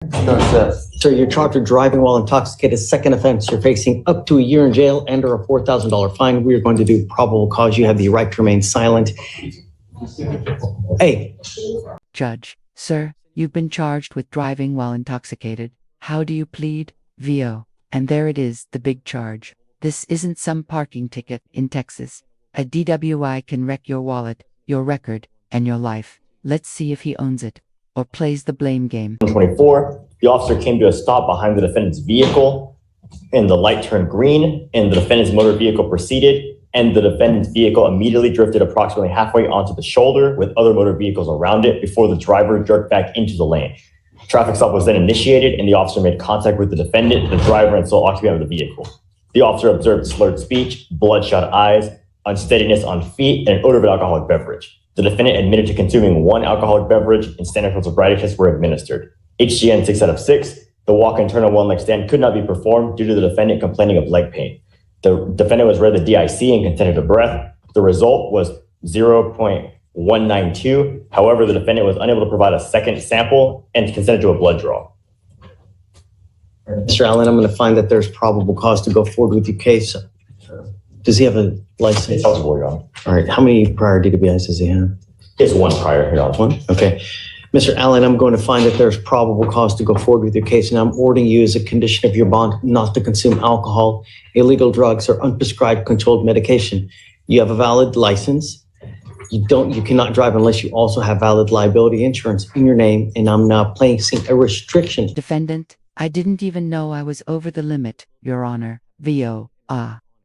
Sir, you're charged with driving while intoxicated. Second offense, you're facing up to a year in jail and or a $4,000 fine. We are going to do probable cause. You have the right to remain silent. Hey. Judge, sir, you've been charged with driving while intoxicated. How do you plead? VO. And there it is, the big charge. This isn't some parking ticket in Texas. A DWI can wreck your wallet, your record, and your life. Let's see if he owns it or plays the blame game. 24, the officer came to a stop behind the defendant's vehicle, and the light turned green, and the defendant's motor vehicle proceeded, and the defendant's vehicle immediately drifted approximately halfway onto the shoulder with other motor vehicles around it before the driver jerked back into the lane. Traffic stop was then initiated, and the officer made contact with the defendant, the driver, and sole occupant of the vehicle. The officer observed slurred speech, bloodshot eyes, unsteadiness on feet, and an odor of an alcoholic beverage. The defendant admitted to consuming one alcoholic beverage, and standard sobriety tests were administered. HGN 6 out of 6. The walk and turn on one leg stand could not be performed due to the defendant complaining of leg pain. The defendant was read the DIC and consented to breath. The result was 0.192. However, the defendant was unable to provide a second sample and consented to a blood draw. Mr. Allen, I'm going to find that there's probable cause to go forward with your case. Does he have a license? It's eligible, Your Honor. All right. How many prior DWIs does he have? It's one prior, Your Honor. One? Okay. Mr. Allen, I'm going to find that there's probable cause to go forward with your case, and I'm ordering you as a condition of your bond not to consume alcohol, illegal drugs, or unprescribed controlled medication. You have a valid license. You cannot drive unless you also have valid liability insurance in your name, and I'm now placing a restriction. Defendant, I didn't even know I was over the limit, Your Honor. VO.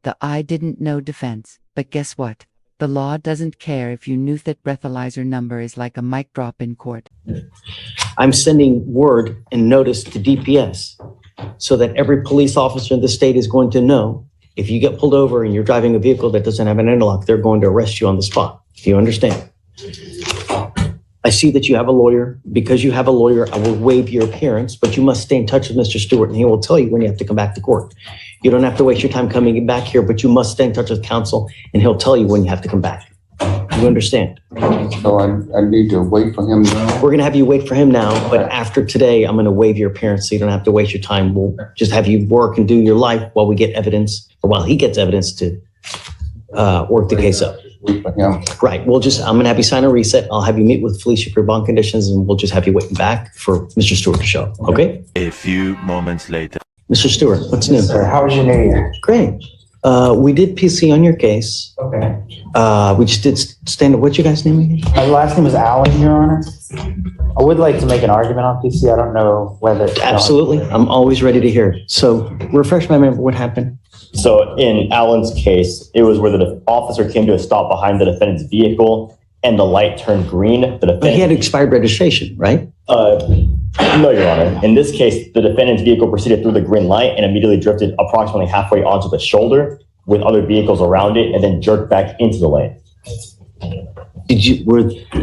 The I didn't know defense. But guess what? The law doesn't care if you knew that breathalyzer number is like a mic drop in court. I'm sending word and notice to DPS so that every police officer in the state is going to know if you get pulled over and you're driving a vehicle that doesn't have an interlock, they're going to arrest you on the spot. Do you understand? I see that you have a lawyer. Because you have a lawyer, I will waive your appearance, but you must stay in touch with Mr. Stewart, and he will tell you when you have to come back to court. You don't have to waste your time coming back here, but you must stay in touch with counsel, and he'll tell you when you have to come back. You understand? So I need to wait for him now? We're going to have you wait for him now, but after today, I'm going to waive your appearance so you don't have to waste your time. We'll just have you work and do your life while we get evidence, or while he gets evidence to work the case up. Wait for him. Right. I'm going to have you sign a reset. I'll have you meet with Fleischer for bond conditions, and we'll just have you waiting back for Mr. Stewart to show. Okay? A few moments later. Mr. Stewart, what's new? Sir, how was your New Year? Great. We did PC on your case. Okay. We just did stand-up. What's your guy's name again? My last name is Allen, Your Honor. I would like to make an argument on PC. I don't know whether... Absolutely. I'm always ready to hear. So refresh my memory. What happened? So in Allen's case, it was where the officer came to a stop behind the defendant's vehicle and the light turned green. But he had expired registration, right? No, Your Honor. In this case, the defendant's vehicle proceeded through the green light and immediately drifted approximately halfway onto the shoulder with other vehicles around it and then jerked back into the lane.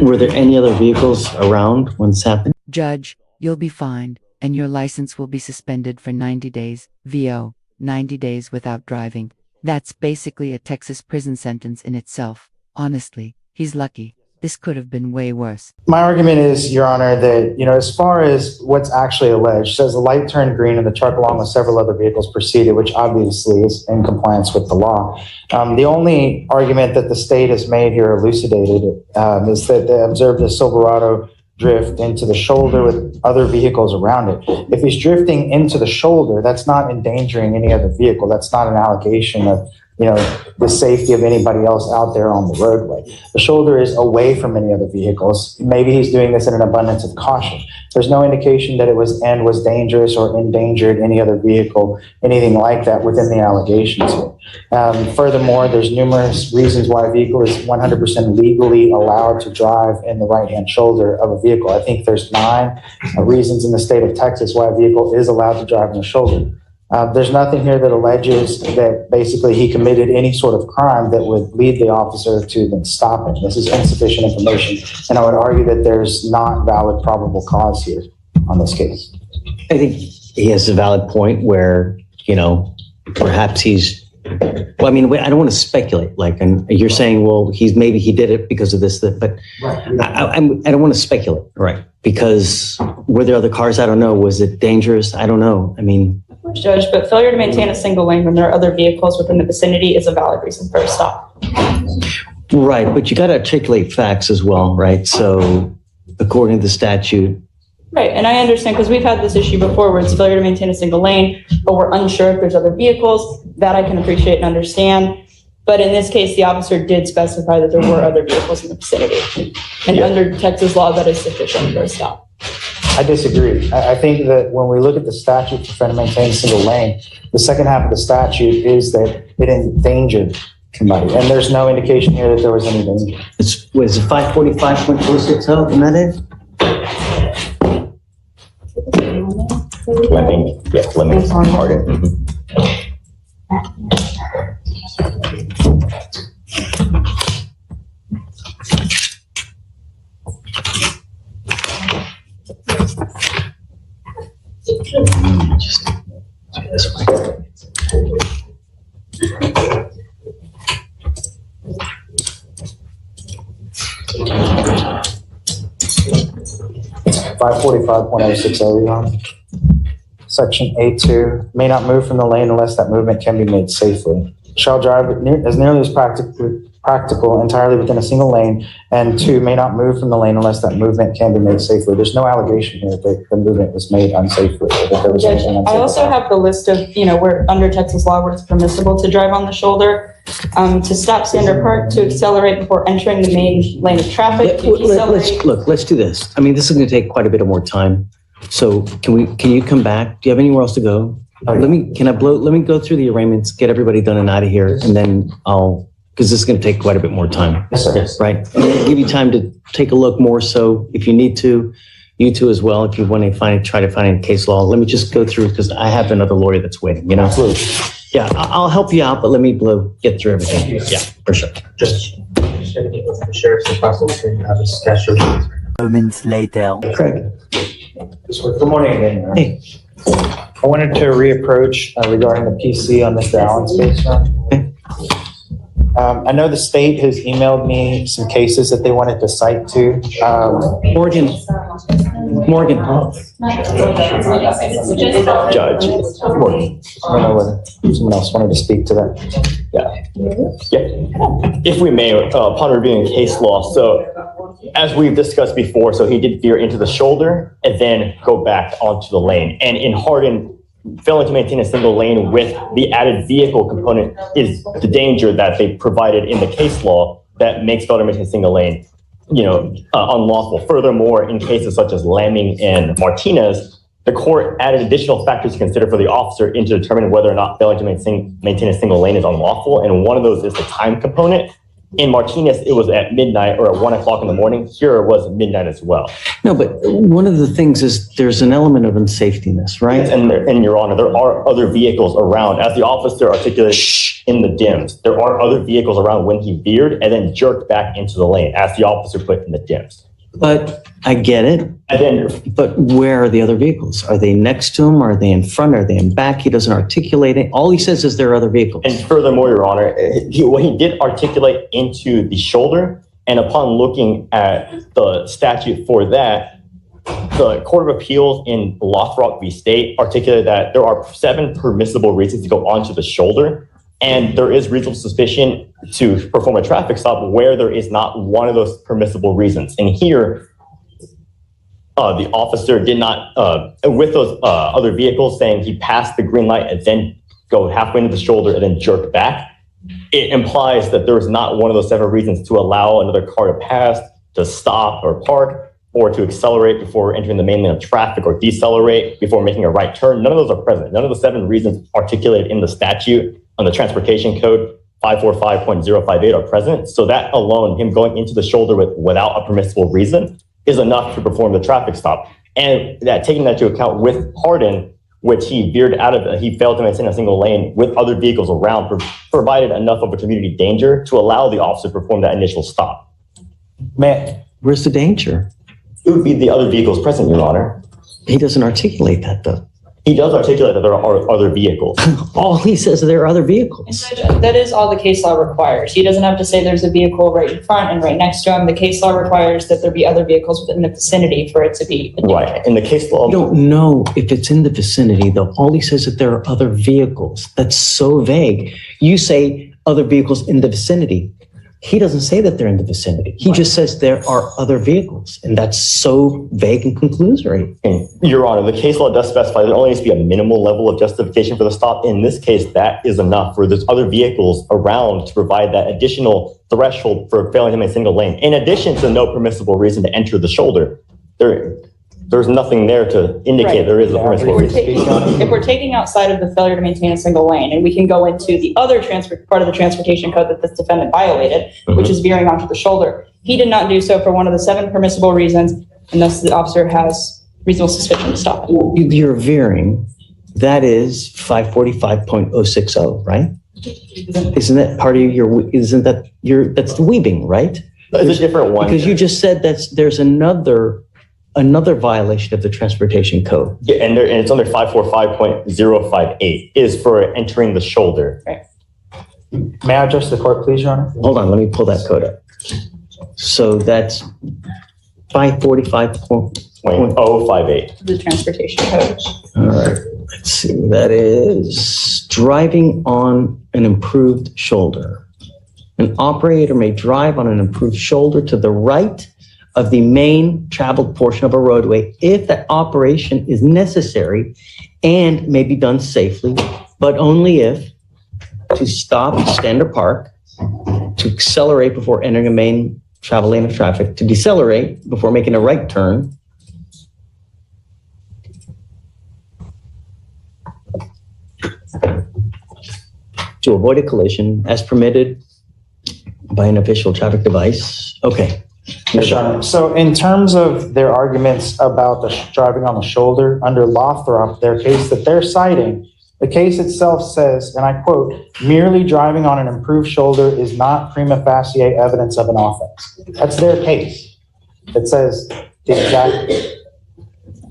Were there any other vehicles around when this happened? Judge, you'll be fined, and your license will be suspended for 90 days. VO. 90 days without driving. That's basically a Texas prison sentence in itself. Honestly, he's lucky. This could have been way worse. My argument is, Your Honor, that, as far as what's actually alleged, says the light turned green and the truck along with several other vehicles proceeded, which obviously is in compliance with the law. The only argument that the state has made here elucidated is that they observed a Silverado drift into the shoulder with other vehicles around it. If he's drifting into the shoulder, that's not endangering any other vehicle. That's not an allegation of the safety of anybody else out there on the roadway. The shoulder is away from any other vehicles. Maybe he's doing this in an abundance of caution. There's no indication that it was dangerous or endangered any other vehicle, anything like that within the allegations here. Furthermore, there's numerous reasons why a vehicle is 100% legally allowed to drive in the right-hand shoulder of a vehicle. I think there's 9 reasons in the state of Texas why a vehicle is allowed to drive in the shoulder. There's nothing here that alleges that basically he committed any sort of crime that would lead the officer to then stop him. This is insufficient information, and I would argue that there's not valid probable cause here on this case. I think he has a valid point where, perhaps he's Well, I mean, I don't want to speculate, like, and you're saying, well, maybe he did it because of this, that, but I don't want to speculate, right? Because were there other cars? I don't know. Was it dangerous? I don't know. I mean, Judge, but failure to maintain a single lane when there are other vehicles within the vicinity is a valid reason for a stop. right, but you got to articulate facts as well, right? So according to the statute. Right, and I understand because we've had this issue before where it's failure to maintain a single lane, but we're unsure if there's other vehicles. That I can appreciate and understand. But in this case, the officer did specify that there were other vehicles in the vicinity. And under Texas law, that is sufficient for a stop. I disagree. I think that when we look at the statute for failing to maintain a single lane, the second half of the statute is that it endangered somebody. And there's no indication here that there was any danger. Was it 545.460? Isn't that it? Fleming, yes, Fleming, Hardin. 545.060, Your Honor. Section A2, may not move from the lane unless that movement can be made safely. Shall drive as nearly as practical entirely within a single lane, and 2, may not move from the lane unless that movement can be made safely. There's no allegation here that the movement was made unsafely. Or that there was Judge, anything unsafe I also about it. have the list of, where under Texas law where it's permissible to drive on the shoulder, to stop, stand, or park, to accelerate before entering the main lane of traffic, to decelerate. Let's do this. I mean, this is going to take quite a bit of more time. So can you come back? Do you have anywhere else to go? Let me go through the arraignments, get everybody done and out of here, and then because this is going to take quite a bit more time. Yes, sir. Right? And it'll give you time to take a look more. So if you need to, you too as well, if you want to try to find a case law, let me just go through because I have another lawyer that's waiting, Absolutely. Yeah, I'll help you out, but let me get through everything. Yeah, for sure. Just gotta get with the sheriff's if possible to have a discussion. Moments later. Craig. Good morning again. Hey. I wanted to reapproach regarding the PC on Mr. Allen's case. I know the state has emailed me some cases that they wanted to cite to. Morgan. Judge. I don't know whether someone else wanted to speak to that. Yeah. If we may, upon reviewing case law, so as we've discussed before, so he did veer into the shoulder and then go back onto the lane. And in Hardin, failing to maintain a single lane with the added vehicle component is the danger that they provided in the case law that makes failing to maintain a single lane, unlawful. Furthermore, in cases such as Lamming and Martinez, the court added additional factors to consider for the officer into determining whether or not failing to maintain a single lane is unlawful. And one of those is the time component. In Martinez, it was at midnight or at 1 o'clock in the morning. Here it was midnight as well. No, but one of the things is there's an element of unsafetyness, right? And Your Honor, there are other vehicles around. As the officer articulated in the dims, there are other vehicles around when he veered and then jerked back into the lane, as the officer put in the dims. But I get it. And then, But where are the other vehicles? Are they next to him? Are they in front? Are they in back? He doesn't articulate it. All he says is there are other vehicles. and furthermore, Your Honor, he did articulate into the shoulder, and upon looking at the statute for that, the Court of Appeals in Lothrop v. State articulated that there are 7 permissible reasons to go onto the shoulder, and there is reasonable suspicion to perform a traffic stop where there is not one of those permissible reasons. And here, the officer did not, with those other vehicles saying he passed the green light and then go halfway into the shoulder and then jerk back, it implies that there is not one of those 7 reasons to allow another car to pass, to stop or park, or to accelerate before entering the main lane of traffic or decelerate before making a right turn. None of those are present. None of the 7 reasons articulated in the statute on the Transportation Code 545.058 are present. So that alone, him going into the shoulder without a permissible reason, is enough to perform the traffic stop. And that taking that into account with Hardin, which he veered out of, he failed to maintain a single lane with other vehicles around, provided enough of a community danger to allow the officer to perform that initial stop. Where's the danger? It would be the other vehicles present, Your Honor. He doesn't articulate that though. He does articulate that there are other vehicles. All he says is there are other vehicles. That is all the case law requires. He doesn't have to say there's a vehicle right in front and right next to him. The case law requires that there be other vehicles within the vicinity for it to be. Right. In the case law, You don't know if it's in the vicinity, though. All he says is that there are other vehicles. That's so vague. You say other vehicles in the vicinity. He doesn't say that they're in the vicinity. He just says there are other vehicles, and that's so vague and conclusory. and Your Honor, the case law does specify there only needs to be a minimal level of justification for the stop. In this case, that is enough for there's other vehicles around to provide that additional threshold for failing to make a single lane. In addition to no permissible reason to enter the shoulder, there's nothing there to indicate Right. there is a permissible reason. If we're taking outside of the failure to maintain a single lane, and we can go into the other part of the transportation code that this defendant violated, which is veering onto the shoulder, he did not do so for one of the 7 permissible reasons, and thus the officer has reasonable suspicion to stop him. You're veering. That is 545.060, right? Isn't that part of that's the weaving, right? It's a different one. Because you just said there's another violation of the transportation code. Yeah, and it's under 545.058 is for entering the shoulder. May I address the court, please, Your Honor? Hold on, let me pull that code up. So that's 545.058. The transportation code. All right, let's see. That is driving on an improved shoulder. An operator may drive on an improved shoulder to the right of the main traveled portion of a roadway if that operation is necessary and may be done safely, but only if to stop, stand, or park, to accelerate before entering a main travel lane of traffic, to decelerate before making a right turn, to avoid a collision as permitted by an official traffic device. Okay. Yes, Your Honor. So in terms of their arguments about the driving on the shoulder under Lothrop, their case that they're citing, the case itself says, and I quote, merely driving on an improved shoulder is not prima facie evidence of an offense. That's their case. It says the exact,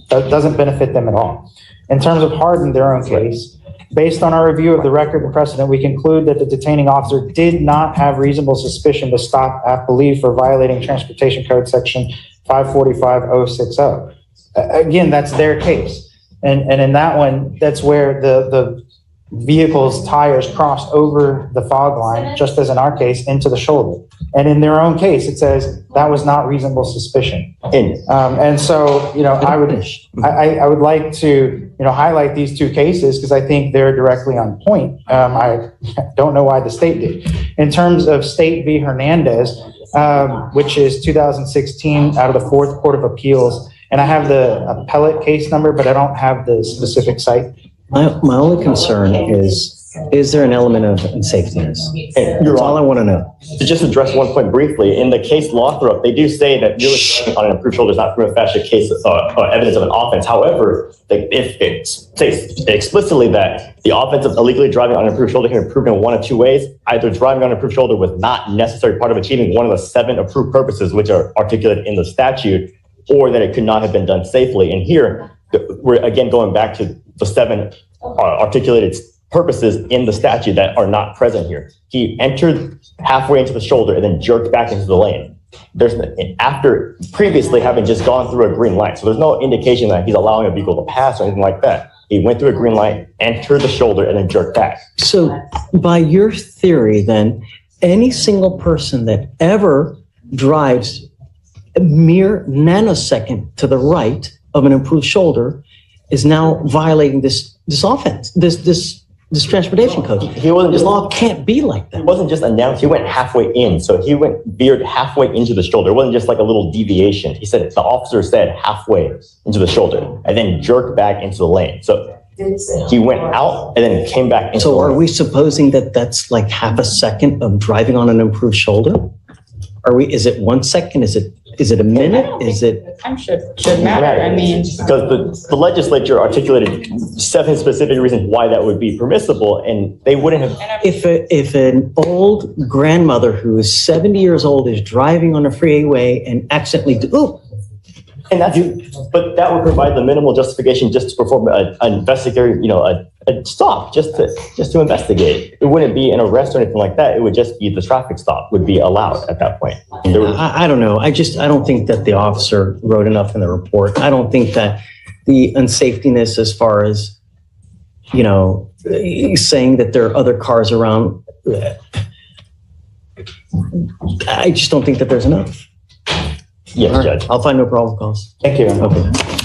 that doesn't benefit them at all. In terms of Hardin, their own case, based on our review of the record and precedent, we conclude that the detaining officer did not have reasonable suspicion to stop Applee for violating Transportation Code Section 545.060. Again, that's their case. And in that one, that's where the vehicle's tires crossed over the fog line, just as in our case, into the shoulder. And in their own case, it says that was not reasonable suspicion. And so, I would like to, highlight these 2 cases because I think they're directly on point. I don't know why the state did. In terms of State v. Hernandez, which is 2016 out of the 4th Court of Appeals, and I have the appellate case number, but I don't have the specific site. My only concern is there an element of unsafeness? That's all I want to know. To just address one point briefly, in the case Lothrop, they do say that really on an improved shoulder is not prima facie case evidence of an offense. However, if it states explicitly that the offense of illegally driving on an improved shoulder can be proven in one of 2 ways, either driving on an improved shoulder was not necessary part of achieving one of the 7 approved purposes which are articulated in the statute, or that it could not have been done safely. And here, we're again going back to the 7 articulated purposes in the statute that are not present here. He entered halfway into the shoulder and then jerked back into the lane. After previously having just gone through a green light. So there's no indication that he's allowing a vehicle to pass or anything like that. He went through a green light, entered the shoulder, and then jerked back. So by your theory, then, any single person that ever drives a mere nanosecond to the right of an improved shoulder is now violating this offense, this transportation code. This law can't be like that. It wasn't just announced, he went halfway in. So he veered halfway into the shoulder. It wasn't just like a little deviation. He said, the officer said halfway into the shoulder and then jerked back into the lane. So he went out and then came back into the lane. So are we supposing that that's like half a second of driving on an improved shoulder? Is it 1 second? Is it a minute? Is it? I'm sure it should matter. I mean, because the legislature articulated 7 specific reasons why that would be permissible, and they wouldn't have. If an old grandmother who is 70 years old is driving on a freeway and accidentally And but that would provide the minimal justification just to perform an investigatory, a stop, just to investigate. It wouldn't be an arrest or anything like that. It would just be the traffic stop would be allowed at that point. I don't know. I don't think that the officer wrote enough in the report. I don't think that the unsafetiness as far as, saying that there are other cars around, I just don't think that there's enough. Yes, Judge. I'll find no probable cause. Thank you. Okay.